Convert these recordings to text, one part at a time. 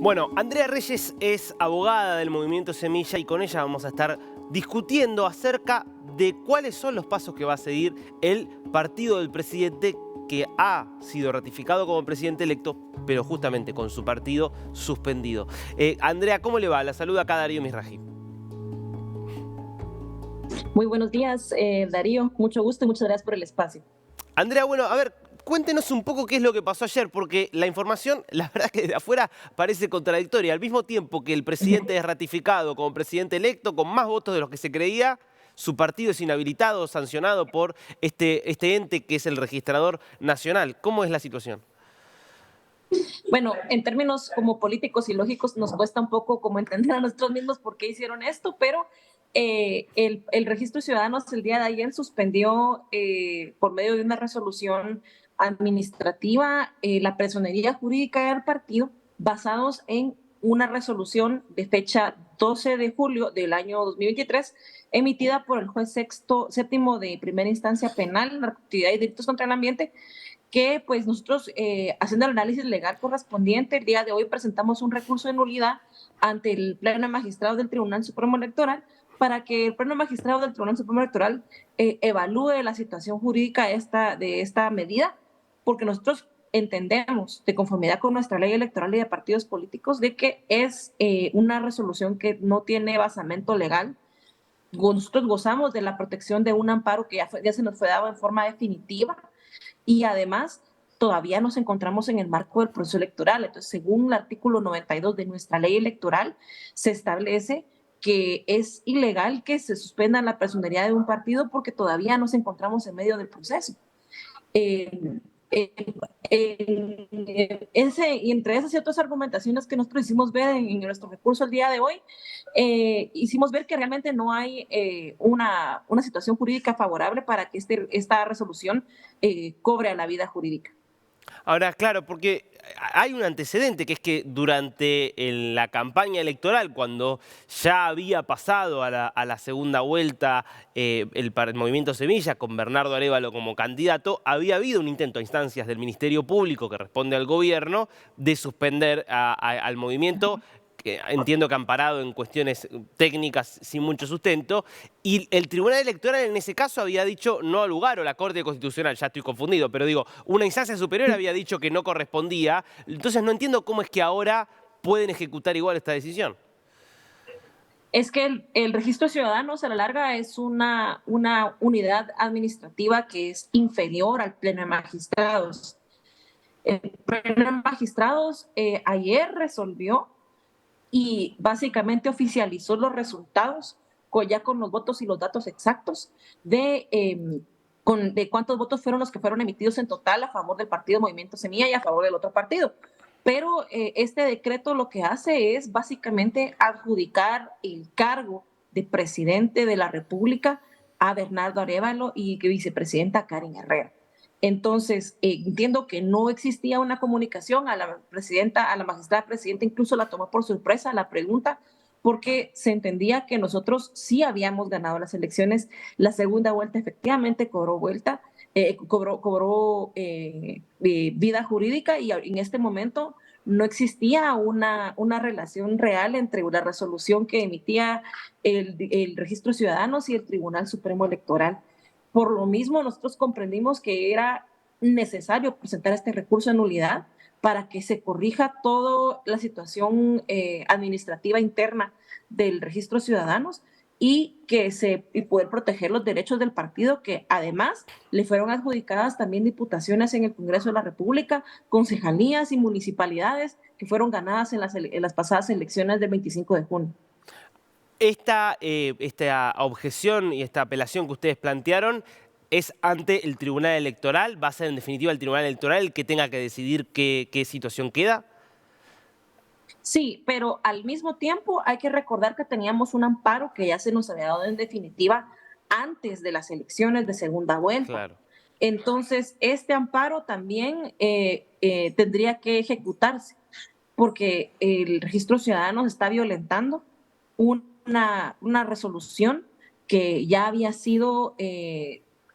Bueno, Andrea Reyes es abogada del Movimiento Semilla y con ella vamos a estar discutiendo acerca de cuáles son los pasos que va a seguir el partido del presidente que ha sido ratificado como presidente electo, pero justamente con su partido suspendido. Andrea, ¿cómo le va? La saluda acá Darío Misraji. Muy buenos días, Darío. Mucho gusto y muchas gracias por el espacio. Andrea, bueno, a ver, cuéntenos un poco qué es lo que pasó ayer, porque la información, la verdad que de afuera parece contradictoria. Al mismo tiempo que el presidente es ratificado como presidente electo, con más votos de los que se creía, su partido es inhabilitado, sancionado por este ente que es el registrador nacional. ¿Cómo es la situación? Bueno, en términos como políticos y lógicos nos cuesta un poco como entender a nosotros mismos por qué hicieron esto, pero el Registro de Ciudadanos el día de ayer suspendió por medio de una resolución administrativa la personería jurídica del partido basados en una resolución de fecha 12 de julio del año 2023 emitida por el juez séptimo de primera instancia penal, narcoactividad y delitos contra el ambiente, que pues nosotros haciendo el análisis legal correspondiente, el día de hoy presentamos un recurso de nulidad ante el Pleno Magistrado del Tribunal Supremo Electoral para que el Pleno Magistrado del Tribunal Supremo Electoral evalúe la situación jurídica de esta medida, porque nosotros entendemos, de conformidad con nuestra ley electoral y de partidos políticos, de que es una resolución que no tiene basamento legal. Nosotros gozamos de la protección de un amparo que ya se nos fue dado en forma definitiva y además todavía nos encontramos en el marco del proceso electoral. Entonces, según el artículo 92 de nuestra ley electoral, se establece que es ilegal que se suspenda la personería de un partido porque todavía nos encontramos en medio del proceso. Eh, y entre esas y otras argumentaciones que nosotros hicimos ver en nuestro recurso el día de hoy, hicimos ver que realmente no hay una situación jurídica favorable para que esta resolución cobre a la vida jurídica. Ahora, claro, porque hay un antecedente, que es que durante la campaña electoral, cuando ya había pasado a la segunda vuelta el Movimiento Semilla, con Bernardo Arévalo como candidato, había habido un intento a instancias del Ministerio Público, que responde al gobierno, de suspender al movimiento, que entiendo que amparado en cuestiones técnicas sin mucho sustento, y el Tribunal Electoral en ese caso había dicho no al lugar, o la Corte Constitucional, ya estoy confundido, pero digo, una instancia superior había dicho que no correspondía. Entonces no entiendo cómo es que ahora pueden ejecutar igual esta decisión. Es que el registro de ciudadanos a la larga es una unidad administrativa que es inferior al Pleno de Magistrados. El Pleno de Magistrados ayer resolvió y básicamente oficializó los resultados ya con los votos y los datos exactos de cuántos votos fueron los que fueron emitidos en total a favor del partido Movimiento Semilla y a favor del otro partido. Pero este decreto lo que hace es básicamente adjudicar el cargo de presidente de la República a Bernardo Arévalo y vicepresidenta Karen Herrera. Entonces, entiendo que no existía una comunicación a la presidenta, a la magistrada presidenta, incluso la tomó por sorpresa la pregunta, porque se entendía que nosotros sí habíamos ganado las elecciones. La segunda vuelta efectivamente cobró vida jurídica y en este momento no existía una relación real entre la resolución que emitía el Registro de Ciudadanos y el Tribunal Supremo Electoral. Por lo mismo, nosotros comprendimos que era necesario presentar este recurso de nulidad para que se corrija toda la situación administrativa interna del registro de ciudadanos y poder proteger los derechos del partido, que además le fueron adjudicadas también diputaciones en el Congreso de la República, concejalías y municipalidades que fueron ganadas en las pasadas elecciones del 25 de junio. Esta objeción y esta apelación que ustedes plantearon es ante el Tribunal Electoral. ¿Va a ser en definitiva el Tribunal Electoral el que tenga que decidir qué situación queda? Sí, pero al mismo tiempo hay que recordar que teníamos un amparo que ya se nos había dado en definitiva antes de las elecciones de segunda vuelta. Claro. Entonces, este amparo también tendría que ejecutarse porque el registro ciudadano está violentando una resolución que ya había sido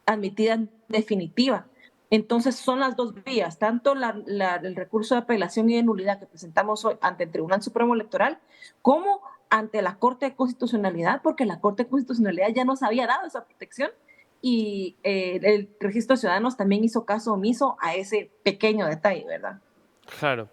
admitida en definitiva Entonces son las dos vías, tanto el recurso de apelación y de nulidad que presentamos hoy ante el Tribunal Supremo Electoral como ante la Corte de Constitucionalidad, porque la Corte de Constitucionalidad ya nos había dado esa protección y el Registro de Ciudadanos también hizo caso omiso a ese pequeño detalle, ¿verdad? Claro.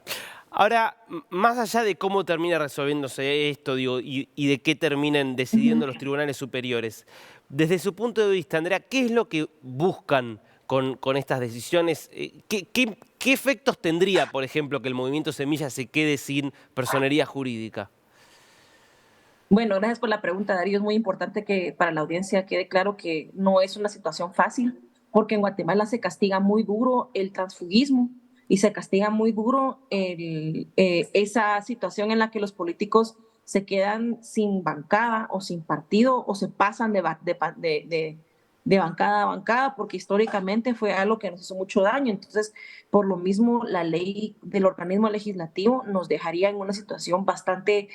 Ahora, más allá de cómo termina resolviéndose esto, digo, y de qué terminen decidiendo los tribunales superiores, desde su punto de vista, Andrea, ¿qué es lo que buscan con estas decisiones? ¿Qué efectos tendría, por ejemplo, que el movimiento Semilla se quede sin personería jurídica? Bueno, gracias por la pregunta, Darío. Es muy importante que para la audiencia quede claro que no es una situación fácil, porque en Guatemala se castiga muy duro el transfugismo y se castiga muy duro esa situación en la que los políticos se quedan sin bancada o sin partido o se pasan de bancada a bancada, porque históricamente fue algo que nos hizo mucho daño. Entonces, por lo mismo, la ley del organismo legislativo nos dejaría en una situación bastante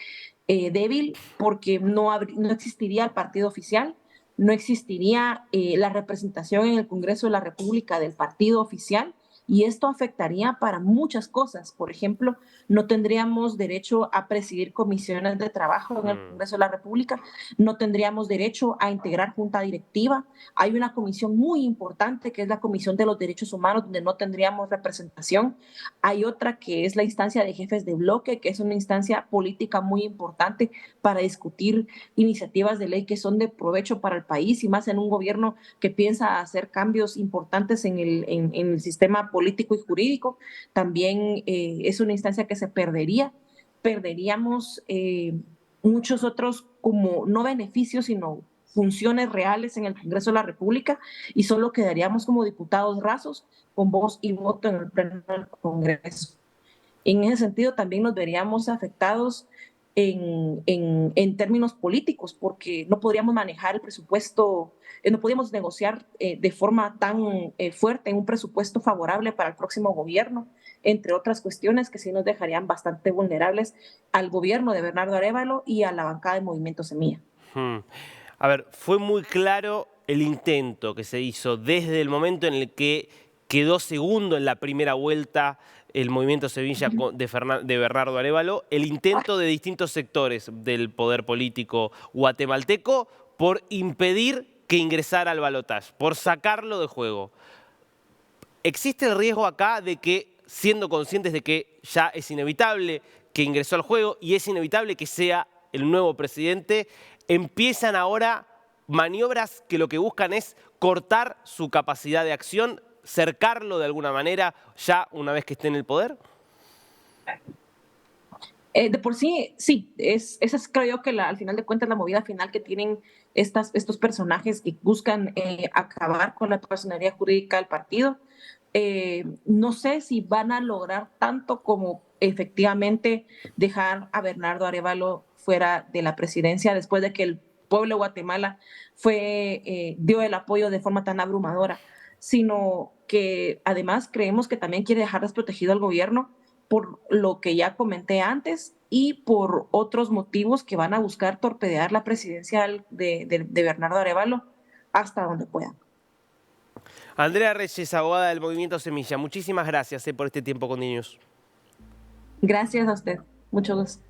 débil porque no existiría el partido oficial, no existiría la representación en el Congreso de la República del partido oficial y esto afectaría para muchas cosas. Por ejemplo, no tendríamos derecho a presidir comisiones de trabajo en el Congreso de la República, no tendríamos derecho a integrar junta directiva. Hay una comisión muy importante que es la Comisión de los Derechos Humanos donde no tendríamos representación. Hay otra que es la instancia de jefes de bloque, que es una instancia política muy importante para discutir iniciativas de ley que son de provecho para el país y más en un gobierno que piensa hacer cambios importantes en el sistema político y jurídico. También es una instancia que se perdería. Perderíamos muchos otros como no beneficios, sino funciones reales en el Congreso de la República y solo quedaríamos como diputados rasos con voz y voto en el Pleno del Congreso. En ese sentido, también nos veríamos afectados en términos políticos, porque no podríamos manejar el presupuesto, no podríamos negociar de forma tan fuerte un presupuesto favorable para el próximo gobierno, entre otras cuestiones que sí nos dejarían bastante vulnerables al gobierno de Bernardo Arévalo y a la bancada de Movimiento Semilla. A ver, fue muy claro el intento que se hizo desde el momento en el que quedó segundo en la primera vuelta el movimiento Sevilla de Bernardo Arévalo, el intento de distintos sectores del poder político guatemalteco por impedir que ingresara al balotaje, por sacarlo de juego. ¿Existe el riesgo acá de que, siendo conscientes de que ya es inevitable que ingresó al juego y es inevitable que sea el nuevo presidente, empiezan ahora maniobras que lo que buscan es cortar su capacidad de acción, cercarlo de alguna manera ya una vez que esté en el poder? De por sí, sí, esa es creo yo que al final de cuentas la movida final que tienen estos personajes que buscan acabar con la personalidad jurídica del partido. No sé si van a lograr tanto como efectivamente dejar a Bernardo Arévalo fuera de la presidencia después de que el pueblo de Guatemala dio el apoyo de forma tan abrumadora, sino que además creemos que también quiere dejar desprotegido al gobierno por lo que ya comenté antes y por otros motivos que van a buscar torpedear la presidencia de Bernardo Arévalo hasta donde puedan. Andrea Reyes, abogada del Movimiento Semilla, muchísimas gracias por este tiempo con Dinews. Gracias a usted. Mucho gusto.